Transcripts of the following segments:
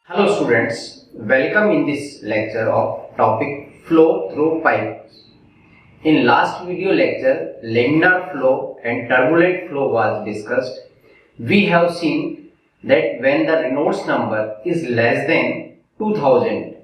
Hello students, welcome in this lecture of topic flow through pipes. In last video lecture, laminar flow and turbulent flow was discussed. We have seen that when the Reynolds number is less than 2000,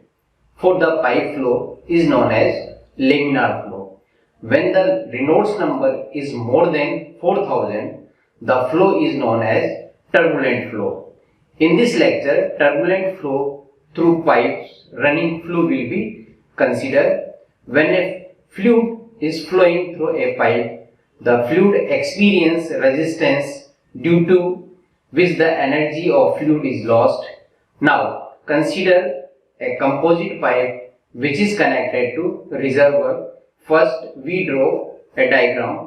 for the pipe flow is known as laminar flow. When the Reynolds number is more than 4000, the flow is known as turbulent flow. In this lecture, turbulent flow through pipes running fluid will be considered. When a fluid is flowing through a pipe, the fluid experiences resistance due to which the energy of fluid is lost. Now, consider a composite pipe which is connected to reservoir. First, we draw a diagram.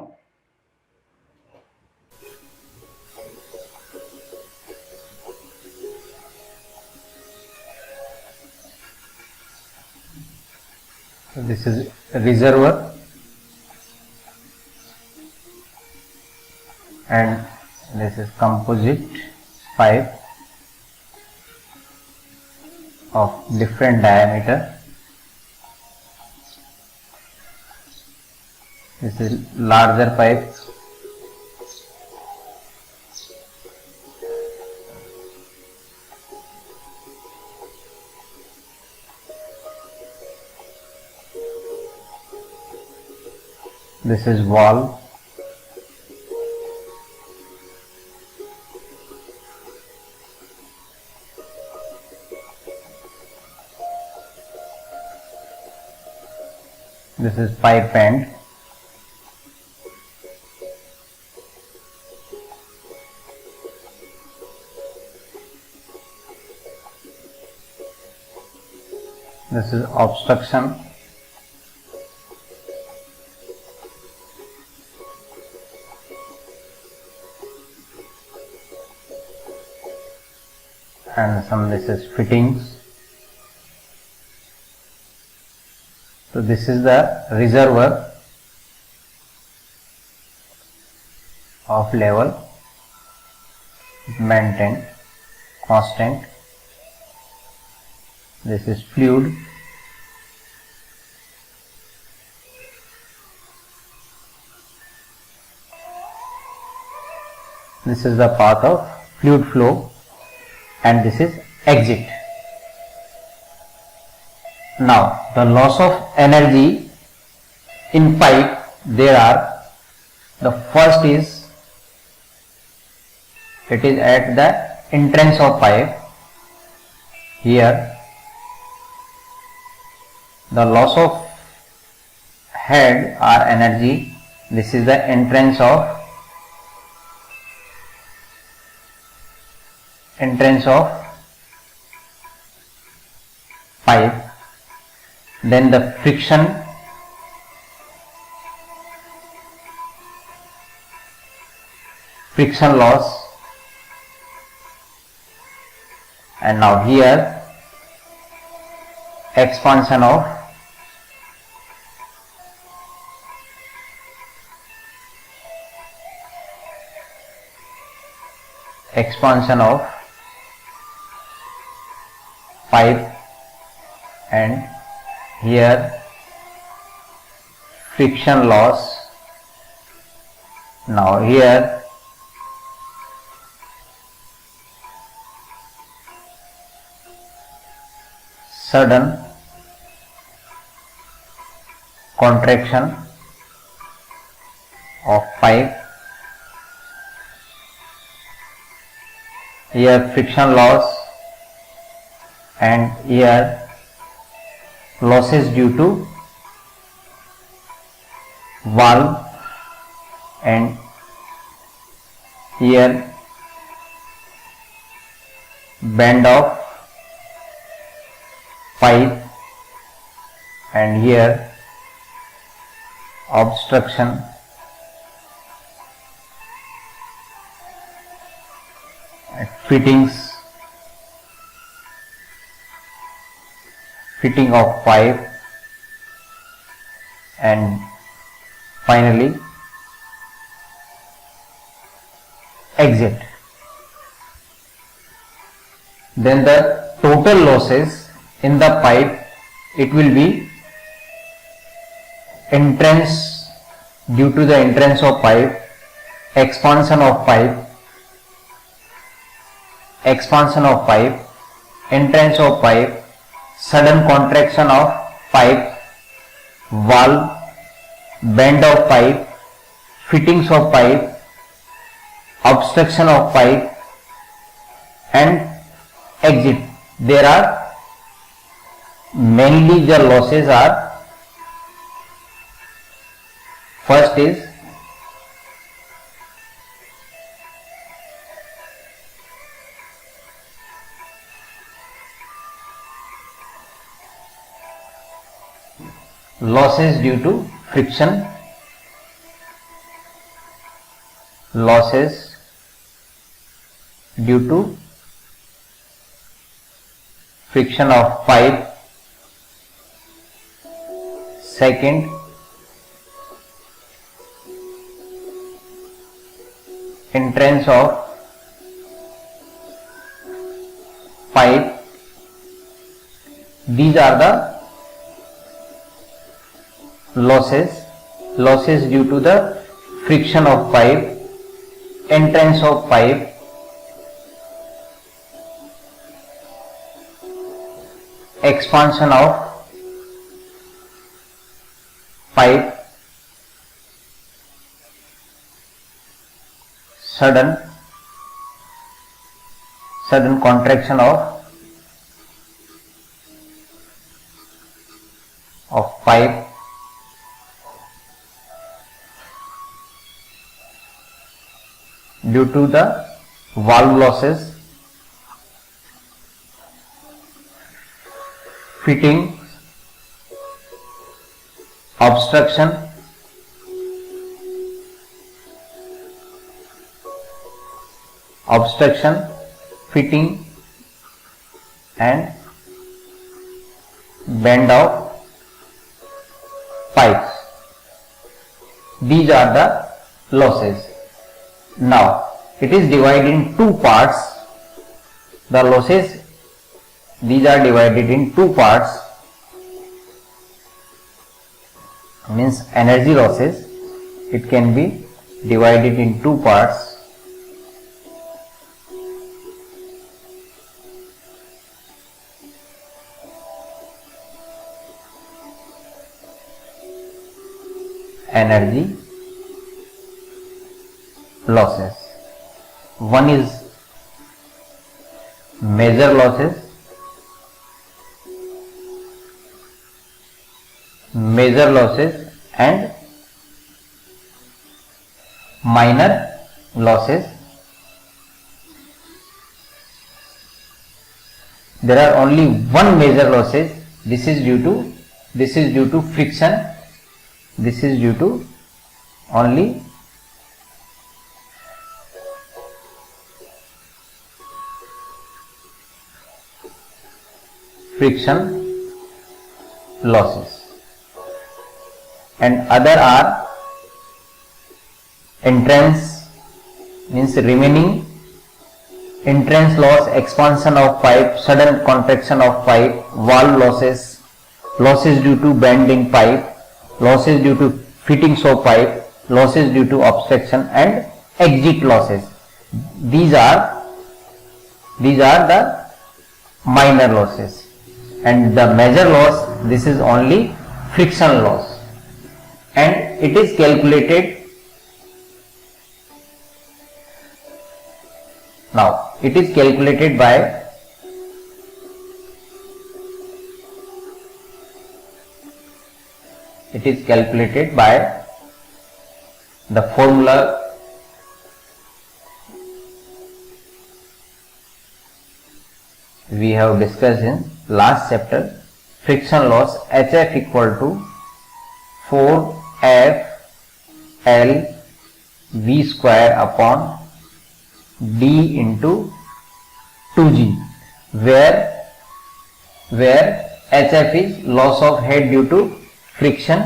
So this is a reservoir and this is composite pipe of different diameter. This is larger pipe. This is valve. This is pipe end. This is obstruction. And this is fittings. So this is the reservoir of level maintained constant. This is fluid. This is the path of fluid flow. And this is exit. Now the loss of energy in pipe, there are, the first is, it is at the entrance of pipe. Here the loss of head or energy, this is the entrance of pipe. Then the friction loss, and now here expansion of pipe, and here friction loss. Now here sudden contraction of pipe. Here friction loss, and here losses due to valve, and here bend of pipe, and here obstruction fittings, fitting of pipe, and finally exit. Then the total losses in the pipe, it will be entrance, due to the entrance of pipe, expansion of pipe, entrance of pipe, sudden contraction of pipe, valve, bend of pipe, fittings of pipe, obstruction of pipe, and exit. There are mainly the losses are, first is losses due to friction, losses due to friction of pipe. Second, entrance of pipe. These are the losses due to the friction of pipe, entrance of pipe, expansion of pipe, sudden contraction of pipe, due to the valve losses, fitting, obstruction, fitting, and bend of pipes. These are the losses. Now it is divided in two parts. The losses, these are divided in two parts, means energy losses, it can be divided in two parts. Energy losses. One is major losses, and minor losses. There are only one major losses. This is due to friction. This is due to only friction losses, and other are entrance, means remaining entrance loss, expansion of pipe, sudden contraction of pipe, valve losses, losses due to bending pipe, losses due to fittings of pipe, losses due to obstruction, and exit losses. These are the minor losses, and the major loss, this is only friction loss, and it is calculated. Now it is calculated by the formula we have discussed in last chapter. Friction loss HF equal to 4F L V square upon D into 2G, where HF is loss of head due to friction,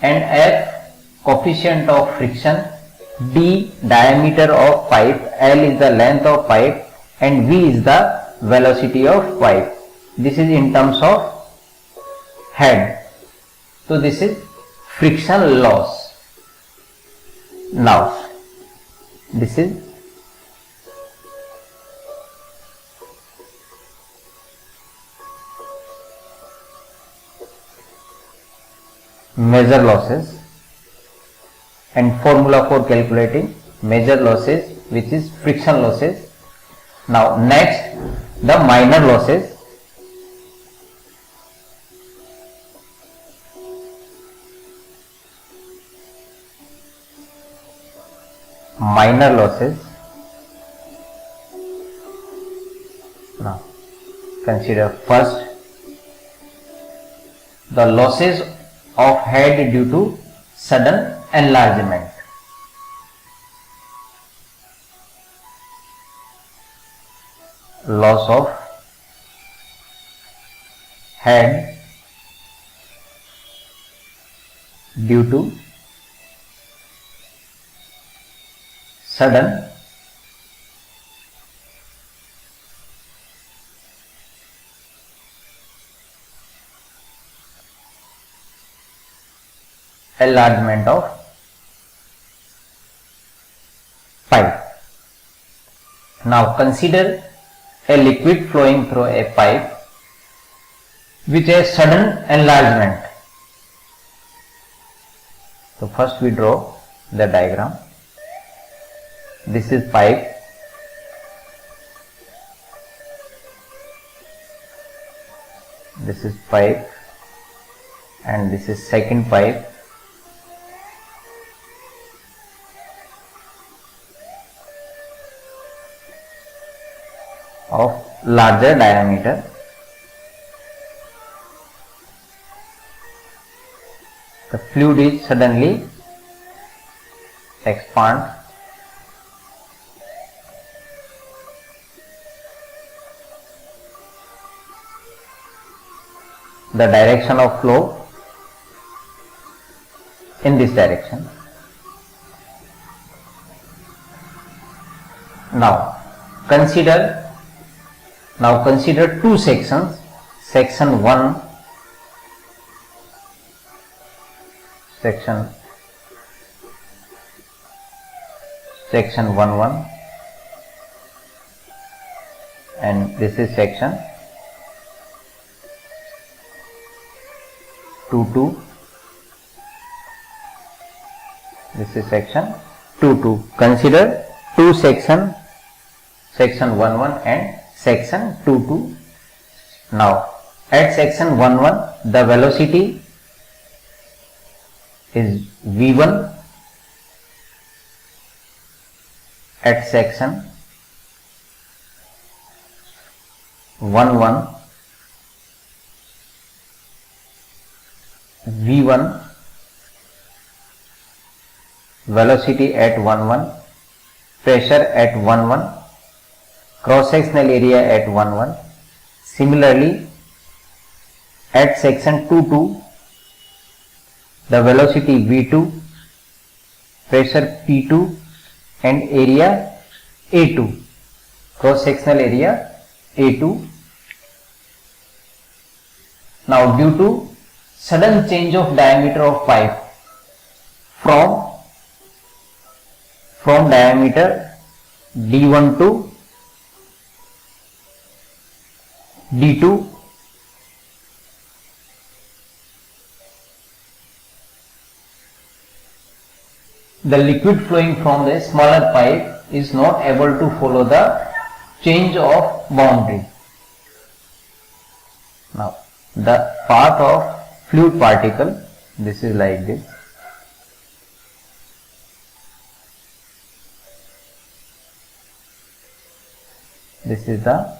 and F coefficient of friction, D diameter of pipe, L is the length of pipe, and V is the velocity of pipe. This is in terms of head. So this is friction loss. Now this is major losses, and formula for calculating major losses, which is friction losses. Now next, the minor losses. Minor losses. Now consider first the losses of head due to sudden enlargement. Loss of head due to sudden enlargement of pipe. Now consider a liquid flowing through a pipe with a sudden enlargement. So first we draw the diagram. This is pipe. This is pipe, and this is second pipe. Of larger diameter. The fluid is suddenly expand. The direction of flow in this direction. Now consider two sections. Section 1, section 1, and this is section 2. This is section 2. Consider two sections, section 1 and section 2. Now at section 1 the velocity is V1. At section 1 V1 velocity at 1, pressure at 1, cross sectional area at 1. Similarly at section 2, the velocity V2, pressure P2 and area A2, cross sectional area A2. Now due to sudden change of diameter of pipe from diameter D1 to D2, the liquid flowing from the smaller pipe is not able to follow the change of boundary. Now the path of fluid particle, this is like this. This is the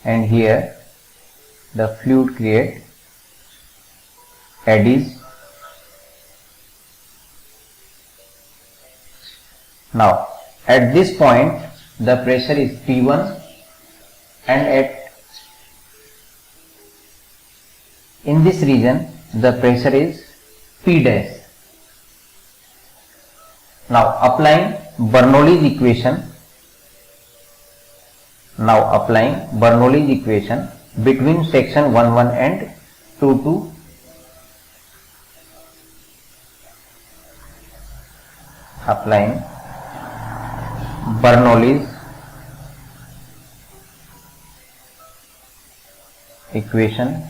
and here the fluid create eddies Now at this point the pressure is P1 and in this region the pressure is P dash. Now applying Bernoulli's equation, between section 11 and 22, applying Bernoulli's equation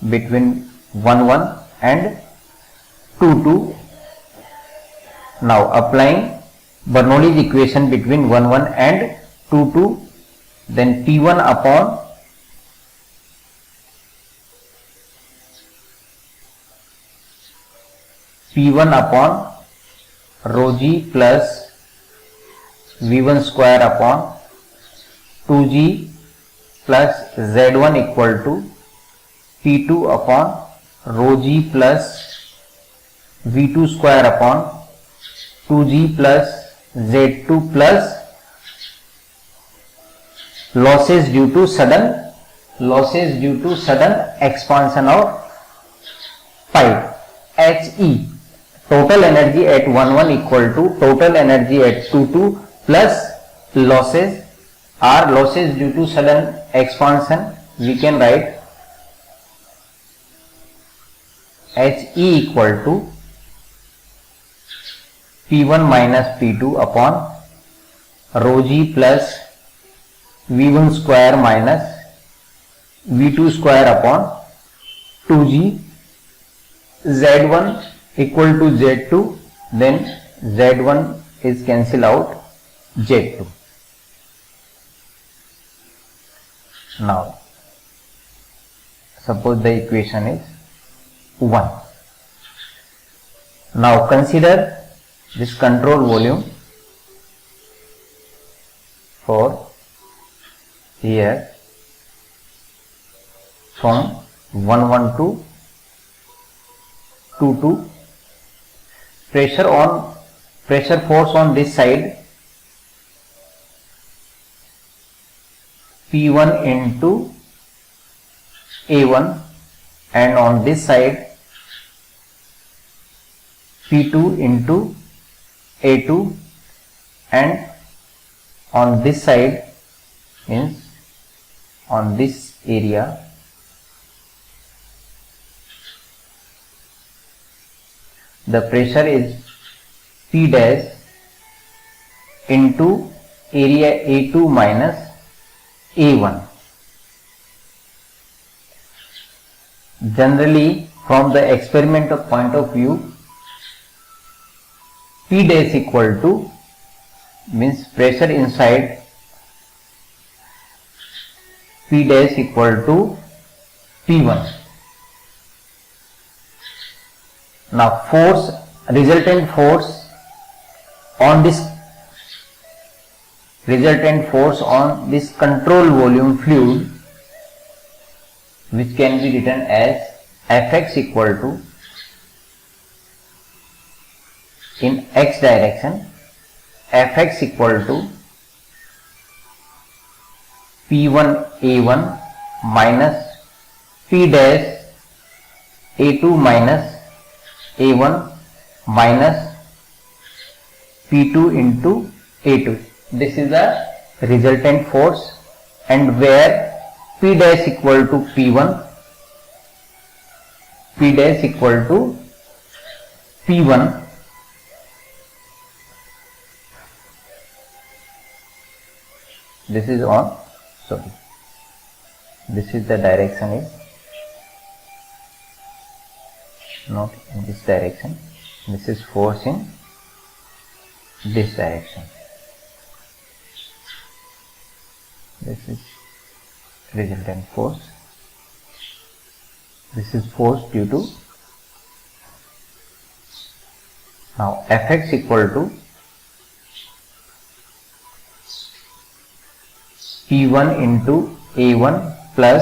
between 11 and 22. Now applying Bernoulli's equation between 11 and 22, then P1 upon rho g plus V1 square upon 2g plus Z1 equal to P2 upon rho g plus V2 square upon 2g plus Z2 plus losses due to sudden expansion of pipe. HE, total energy at 11 equal to total energy at 22 plus losses due to sudden expansion. We can write HE equal to P1 minus P2 upon rho g plus V1 square minus V2 square upon 2g, Z1 equal to Z2, then Z1 is cancel out Z2. Now suppose the equation is 1. Now consider this control volume for here from 11 to 22. Pressure force on this side P1 into A1 and on this side P2 into A2 and on this side means on this area the pressure is P dash into area A2 minus A1. Generally from the experimental point of view, P dash equal to means pressure inside P dash equal to P1. Now resultant force on this control volume fluid, which can be written as Fx equal to, in x direction, Fx equal to P1 A1 minus P dash A2 minus A1 minus P2 into A2. This is the resultant force, and where P dash equal to P1, P dash equal to P1, this is this is the direction is not in this direction, this is force in this direction, this is resultant force, this is force due to, now Fx equal to P1 into A1 plus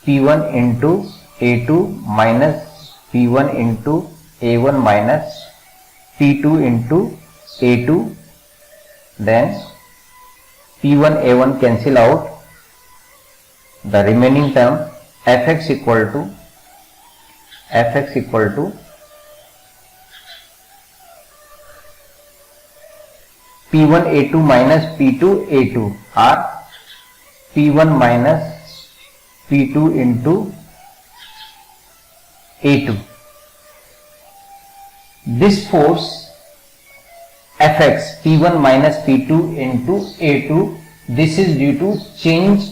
P1 into A2 minus P1 into A1 minus P2 into A2, then P1 A1 cancel out, the remaining term Fx equal to P1 A2 minus P2 A2 or P1 minus P2 into A2. This force Fx P1 minus P2 into A2, this is due to change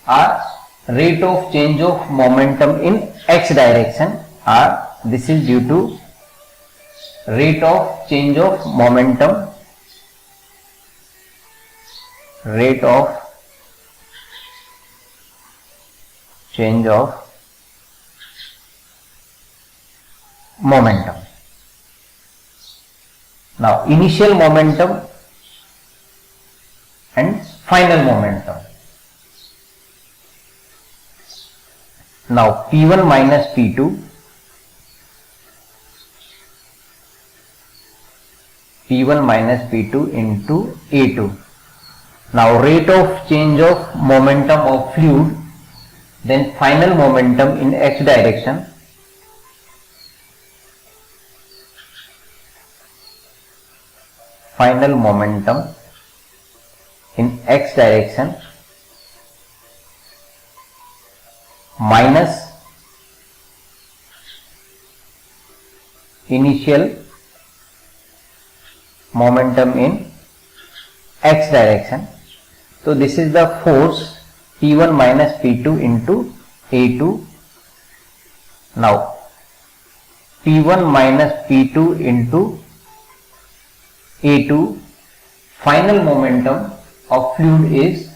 or rate of change of momentum in x direction, or this is due to rate of change of momentum Now initial momentum and final momentum. Now P1 minus P2, into A2. Now rate of change of momentum of fluid, then final momentum in x direction, minus initial momentum in x direction. So this is the force P1 minus P2 into A2. Now P1 minus P2 into A2, final momentum of fluid is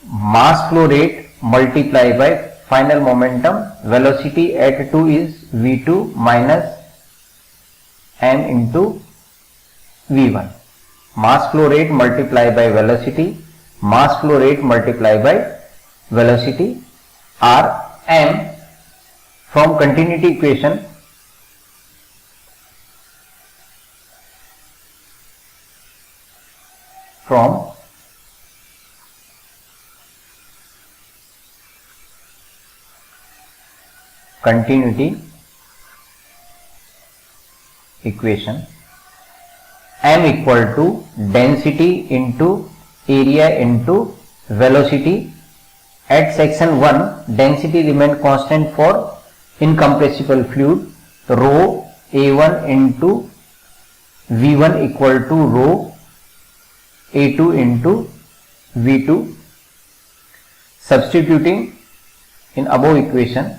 mass flow rate multiplied by final momentum. Velocity at 2 is V2 minus m into V1. Mass flow rate multiplied by velocity, or m from continuity equation. M equal to density into area into velocity. At section 1, density remain constant for incompressible fluid. Rho A1 into V1 equal to rho A2 into V2. Substituting in above equation,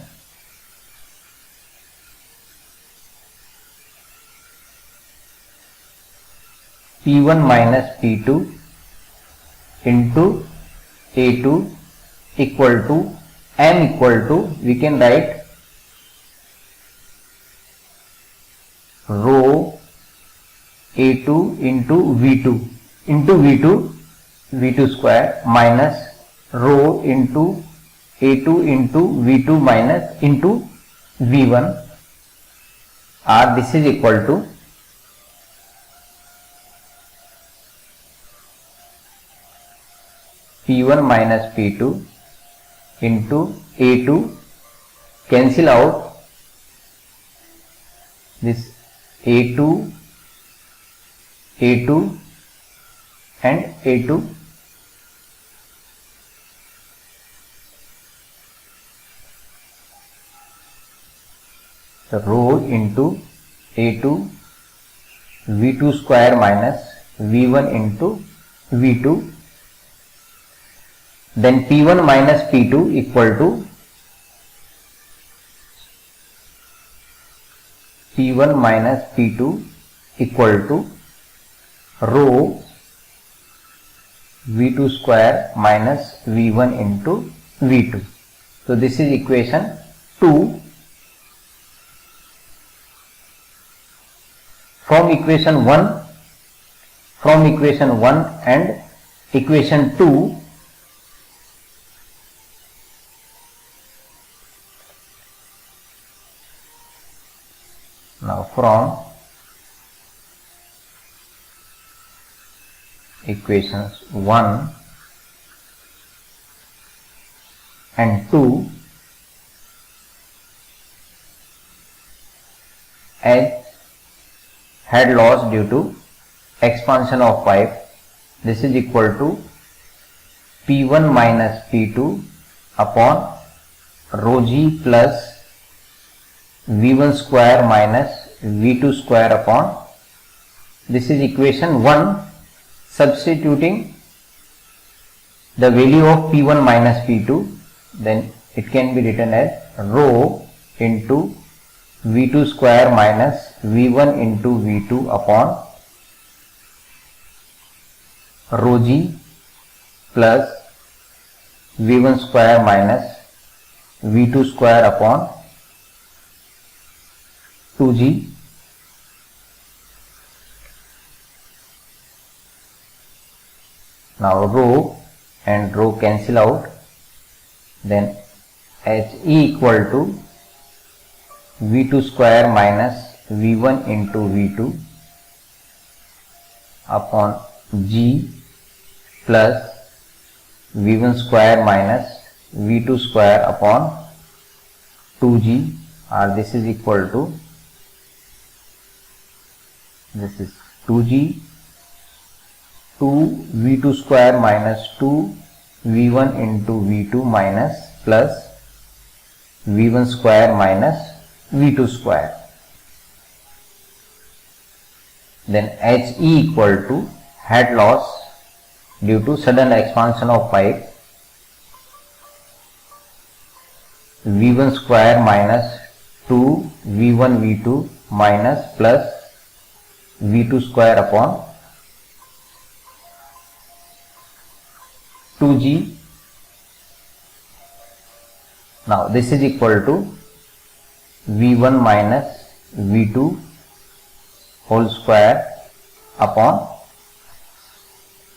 P1 minus P2 into A2 equal to M equal to, we can write rho A2 into V2 square minus rho into A2 into V2 minus into V1, or this is equal to P1 minus P2 into A2, cancel out this A2 and A2. So rho into A2 V2 square minus V1 into V2. Then P1 minus P2 equal to rho V2 square minus V1 into V2. So this is equation 2. From equation 1 and equation 2, Now from equations 1 and 2, H head loss due to expansion of pipe, this is equal to P1 minus P2 upon rho g plus V1 square minus V2 square upon, this is equation 1. Substituting the value of P1 minus P2, then it can be written as rho into V2 square minus V1 into V2 upon rho g plus V1 square minus V2 square upon 2g. Now rho and rho cancel out, then He equal to V2 square minus V1 into V2 upon g plus V1 square minus V2 square upon 2g, or this is equal to, this is 2g 2 V2 square minus 2 V1 into V2 minus plus V1 square minus V2 square. Then He equal to head loss due to sudden expansion of pipe, V1 square minus 2 V1 V2 minus plus V2 square upon 2g. Now this is equal to V1 minus V2 whole square upon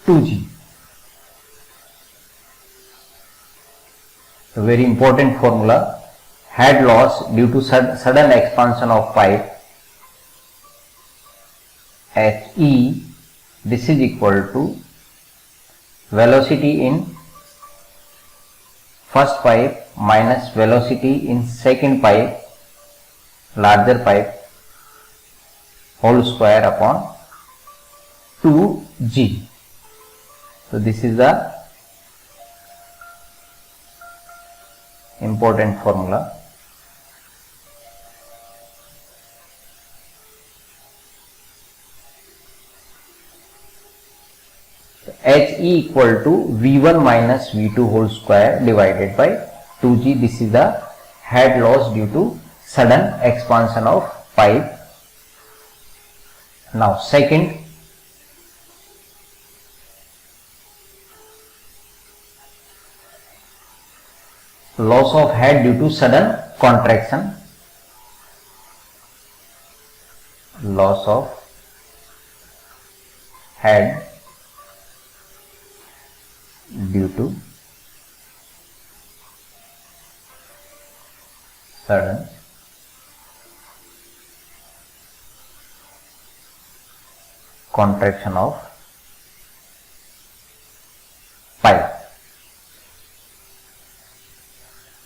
2g. A very important formula, head loss due to sudden expansion of pipe, He, this is equal to velocity in first pipe minus velocity in second pipe, larger pipe, whole square upon 2g. So this is the important formula. He equal to V1 minus V2 whole square divided by 2g. This is the head loss due to sudden expansion of pipe. Now second, loss of head due to sudden contraction, loss of head due to sudden contraction of pipe.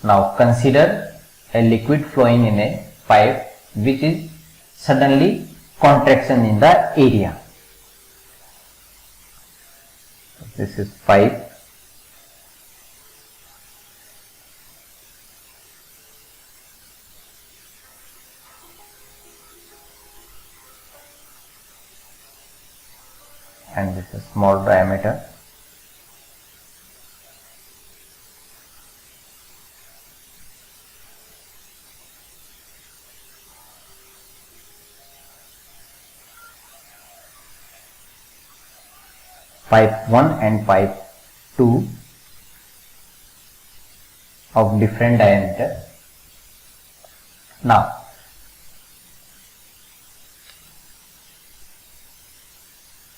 Now consider a liquid flowing in a pipe which is suddenly contraction in the area. This is pipe. And this is small diameter. Pipe 1 and pipe 2 of different diameter. Now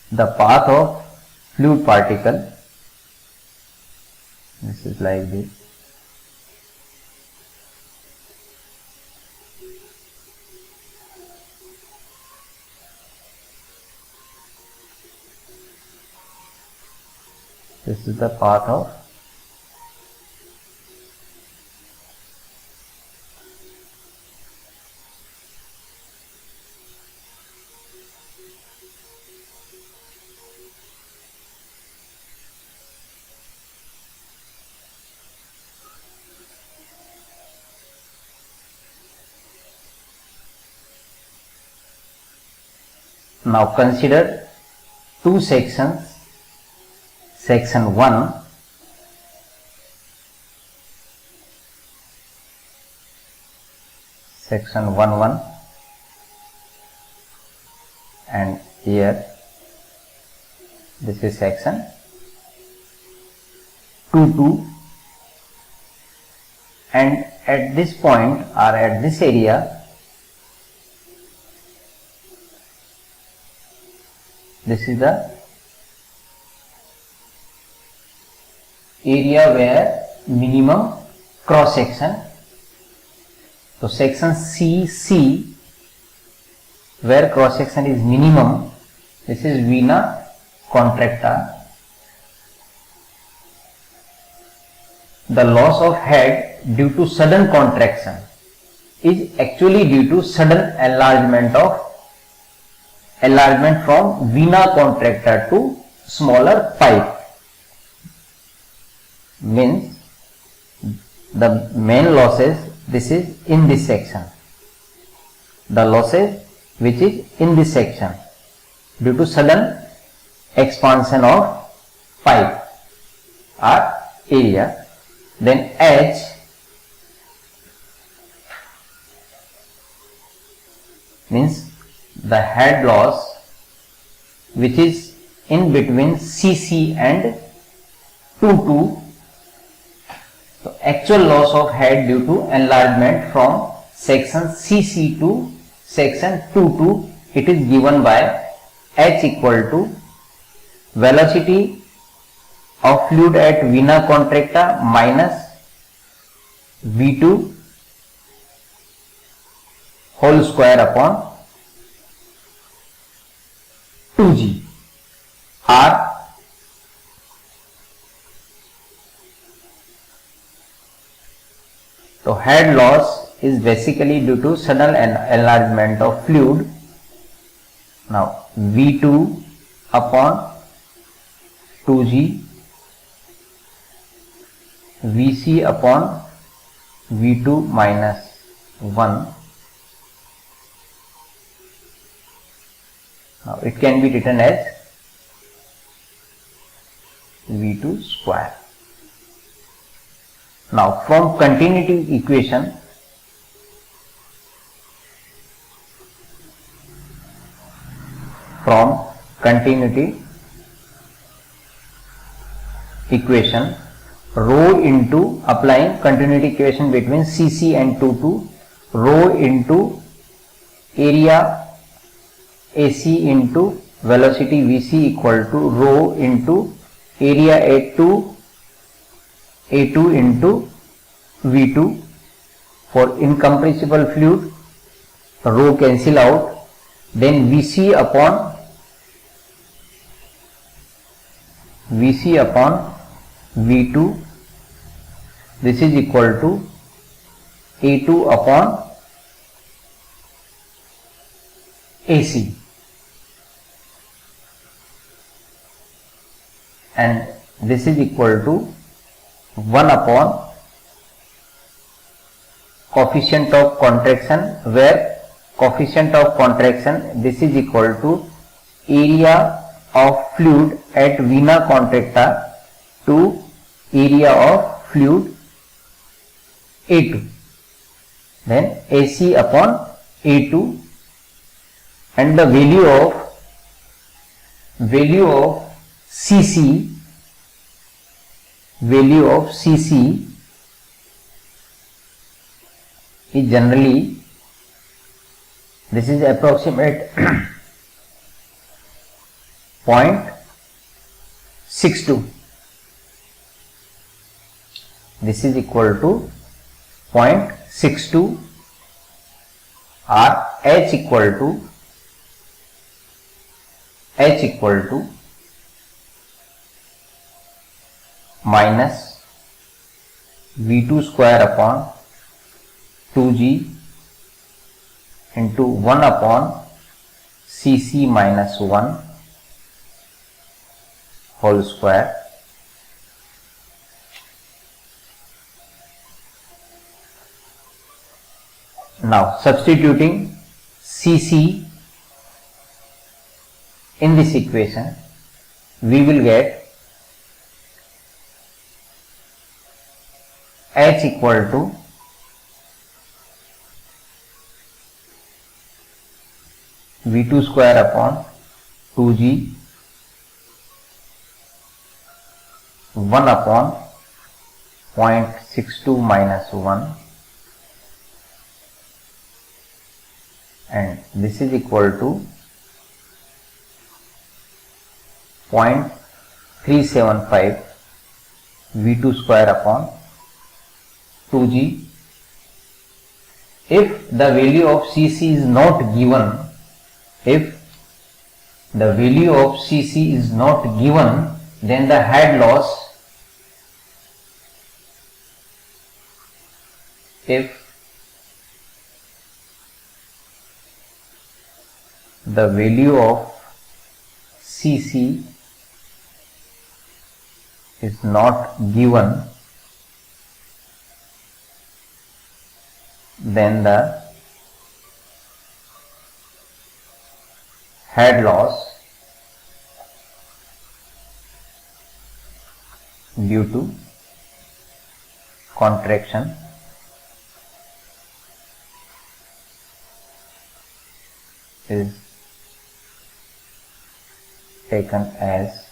the path of fluid particle, this is like this. This is the path of Now consider two sections, section 1 section 1 and here this is section 2 and at this point or at this area this is the area where minimum cross section. So section CC where cross section is minimum, this is vena contracta. The loss of head due to sudden contraction is actually due to sudden enlargement from vena contracta to smaller pipe. Means the main losses, this is in this section, the losses which is in this section due to sudden expansion of pipe or area. Then H means the head loss which is in between CC and 2. So actual loss of head due to enlargement from section CC to section 2, it is given by H equal to velocity of fluid at vena contracta minus V2 whole square upon 2G or so head loss is basically due to sudden enlargement of fluid. Now V2 upon 2G Vc upon V2 minus 1. Now it can be written as V2 square. Now from continuity equation, rho into applying continuity equation between CC and 2, rho into area AC into velocity Vc equal to rho into area A2 into V2. For incompressible fluid, rho cancel out, then Vc upon V2, this is equal to A2 upon AC, and this is equal to 1 upon coefficient of contraction, where coefficient of contraction, this is equal to area of fluid at vena contracta to area of fluid A2, then AC upon A2, and the value of CC is generally, this is approximate 0.62, this is equal to 0.62, or H equal to minus V2 square upon 2G into 1 upon Cc minus 1 whole square. Now substituting Cc in this equation, we will get H equal to V2 square upon 2G 1 upon 0.62 minus 1, and this is equal to 0.375 V2 square upon 2G. If the value of Cc is not given, then the head loss, if the value of Cc is not given, then the head loss due to contraction is taken as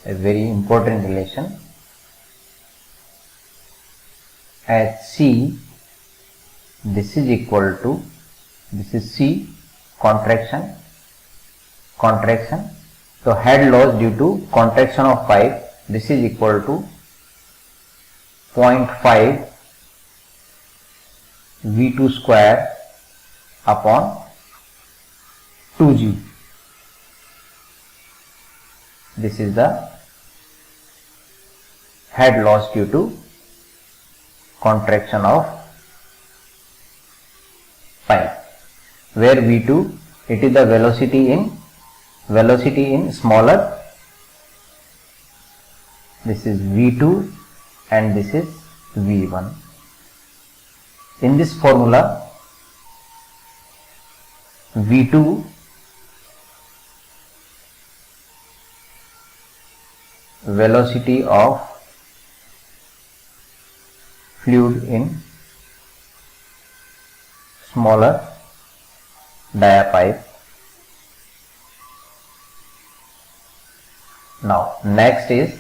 a very important relation. At C, this is equal to, this is C, contraction, so head loss due to contraction of pipe, this is equal to 0.5 V2 square upon 2G. This is the head loss due to contraction of pipe, where V2, it is the velocity in smaller, this is V2 and this is V1. In this formula, V2 velocity of fluid in smaller dia pipe. Now next is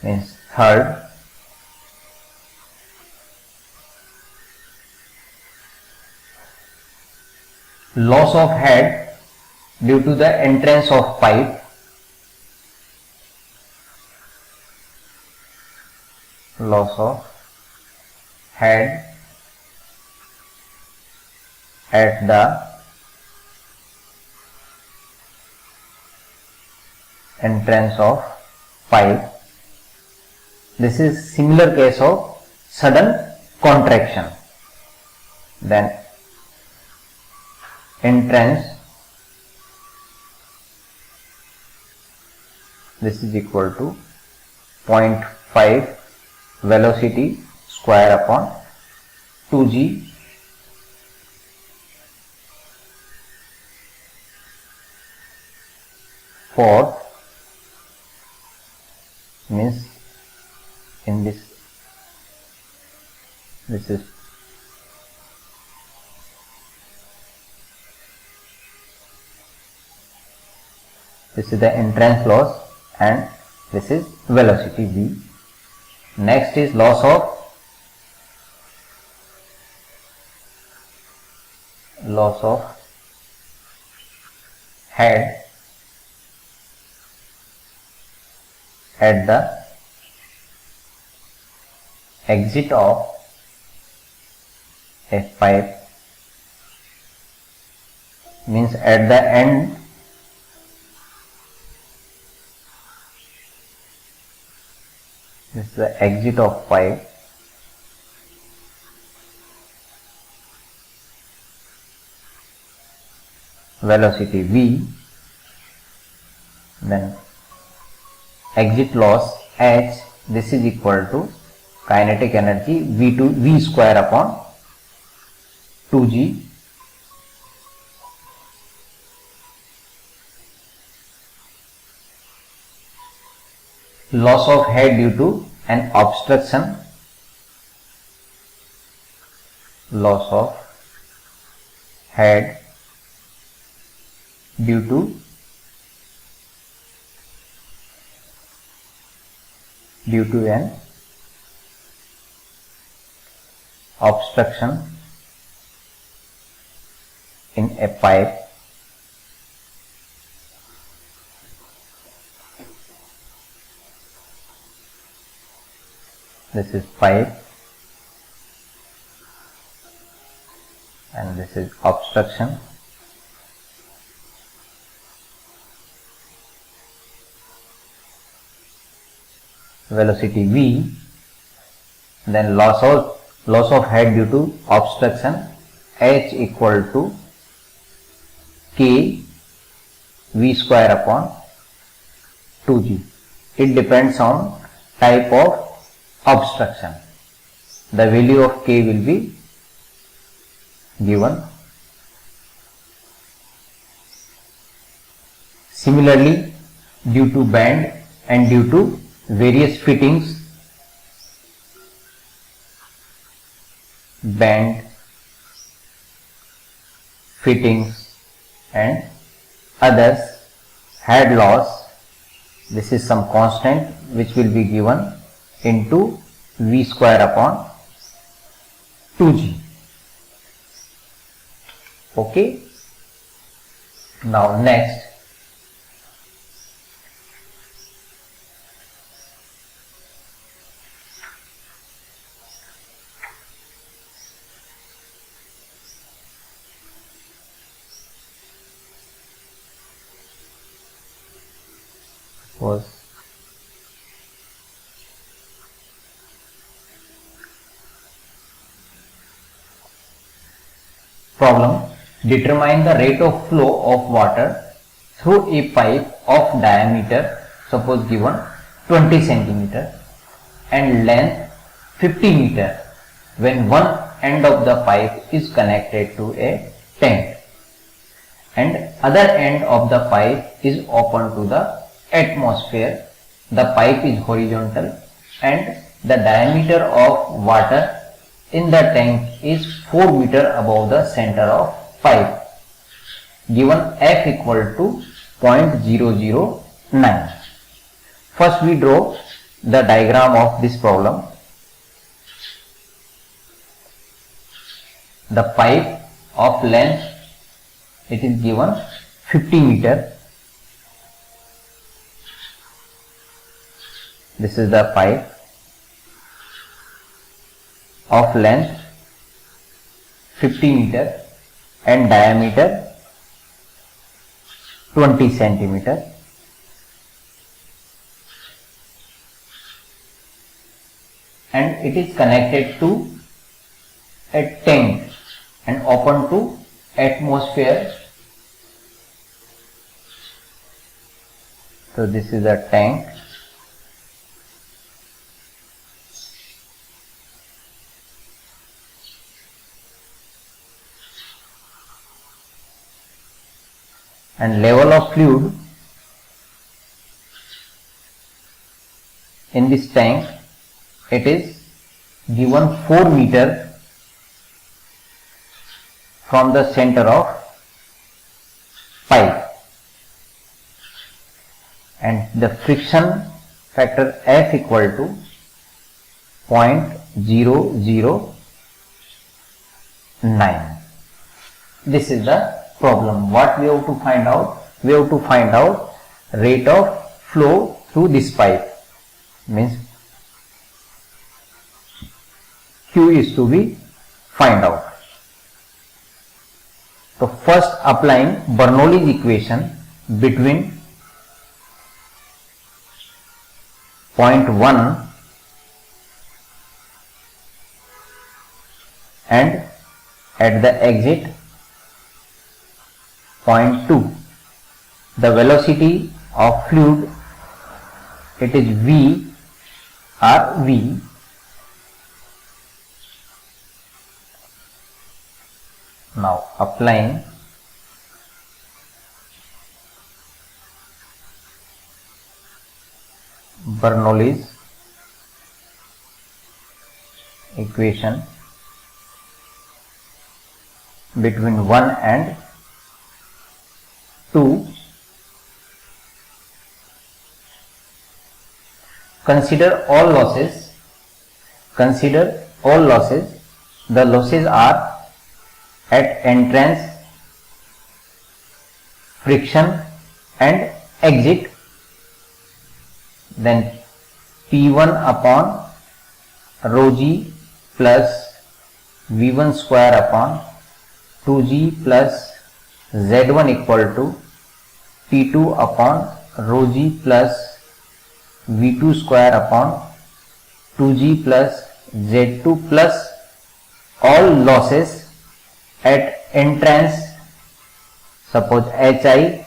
means third, loss of head due to the entrance of pipe, loss of head at the entrance of pipe. This is similar case of sudden contraction. Then entrance, this is equal to 0.5 velocity square upon 2G fourth, means in this is the entrance loss and this is velocity V. Next is loss of head at the exit of a pipe, means at the end this is the exit of pipe, velocity v, then exit loss h, this is equal to kinetic energy v square upon 2g loss of head due to an obstruction, loss of head due to an obstruction in a pipe, this is pipe and this is obstruction. Velocity v, then loss of head due to obstruction h equal to k v square upon 2g. It depends on type of obstruction. The value of k will be given. Similarly, due to bend and due to various fittings, bend, fittings and others, head loss, this is some constant which will be given into v square upon 2g. Okay. Now next, was problem. Determine the rate of flow of water through a pipe of diameter, suppose given 20 centimeter and length 50 meter when one end of the pipe is connected to a tank and other end of the pipe is open to the atmosphere. The pipe is horizontal and the diameter of water in the tank is 4 meter above the center of pipe. Given f equal to 0.009. First we draw the diagram of this problem. The pipe of length, it is given 50 meter. This is the pipe of length 50 meter and diameter 20 centimeter. And it is connected to a tank and open to atmosphere. So this is a tank. And level of fluid in this tank, it is given 4 meter from the center of pipe, and the friction factor F equal to 0.009. This is the problem. What we have to find out? We have to find out rate of flow through this pipe. Means Q is to be find out. So first applying Bernoulli's equation between point 1 and at the exit point 2, the velocity of fluid, it is V or V. Now applying Bernoulli's equation between 1 and 2, consider all losses. The losses are at entrance, friction and exit. Then P1 upon rho g plus V1 square upon 2g plus Z1 equal to P2 upon rho g plus V2 square upon 2g plus Z2 plus all losses at entrance, suppose HI,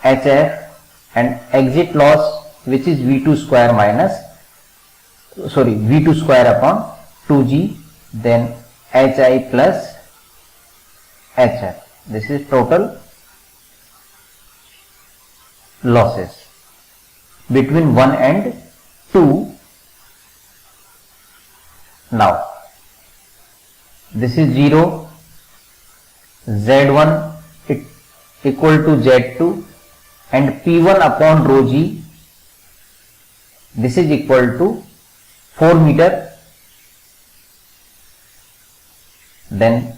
HF, and exit loss, which is V2 square upon 2g, then HI plus HF. This is total losses between 1 and 2. Now this is 0, Z1 equal to Z2 and P1 upon rho g, this is equal to 4 meter. Then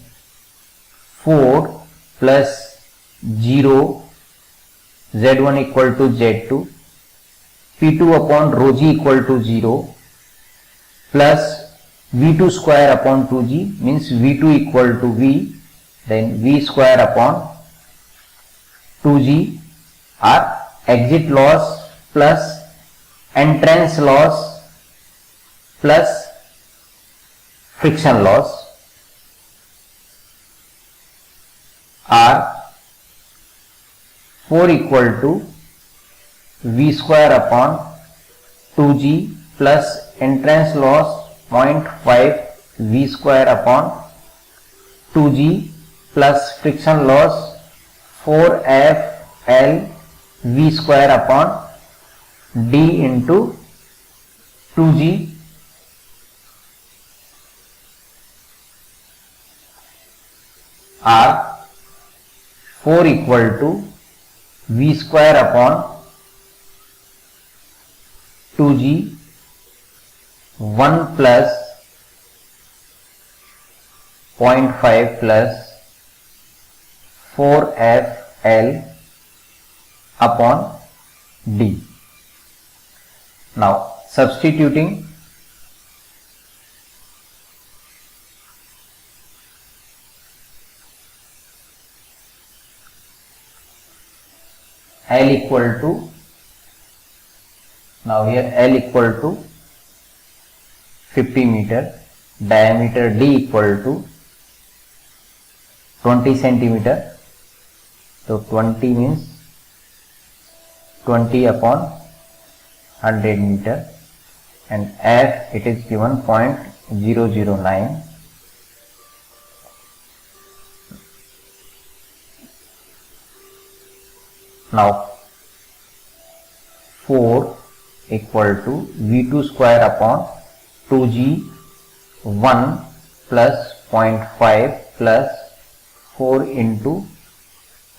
4 plus 0, Z1 equal to Z2, P2 upon rho g equal to 0 plus V2 square upon 2g, means V2 equal to V, then V square upon 2g are exit loss plus entrance loss plus friction loss are 4 equal to V square upon 2g plus entrance loss 0.5 V square upon 2g plus friction loss 4f L V square upon D into 2g are 4 equal to V square upon 2g 1 plus 0.5 plus 4f L upon D. Now substituting L equal to, now here L equal to 50 meter, diameter D equal to 20 centimeter, so 20 means 20 upon 100 meter, and F it is given 0.009. Now 4 equal to V2 square upon 2g 1 plus 0.5 plus 4 into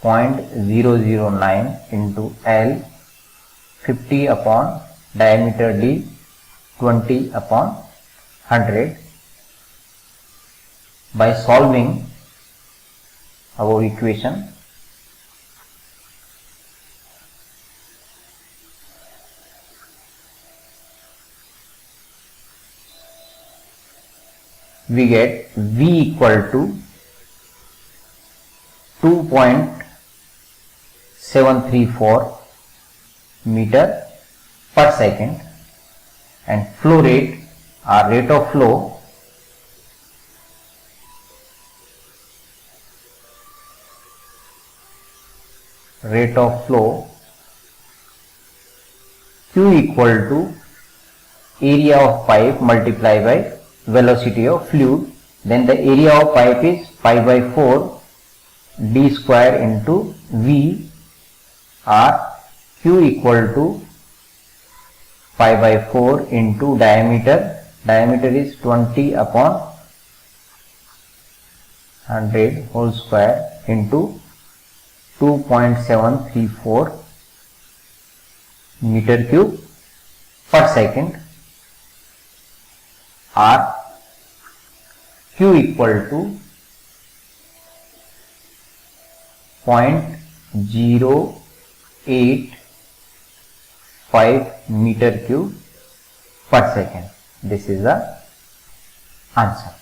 0.009 into L 50 upon diameter D 20 upon 100. By solving our equation, we get V equal to 2.734 meter per second, and flow rate or rate of flow Q equal to area of pipe multiplied by velocity of fluid. Then the area of pipe is pi by 4 d square into V, or Q equal to pi by 4 into diameter. Diameter is 20 upon 100 whole square into 2.734 meter cube per second, or Q equal to 0.085 meter cube per second. This is the answer.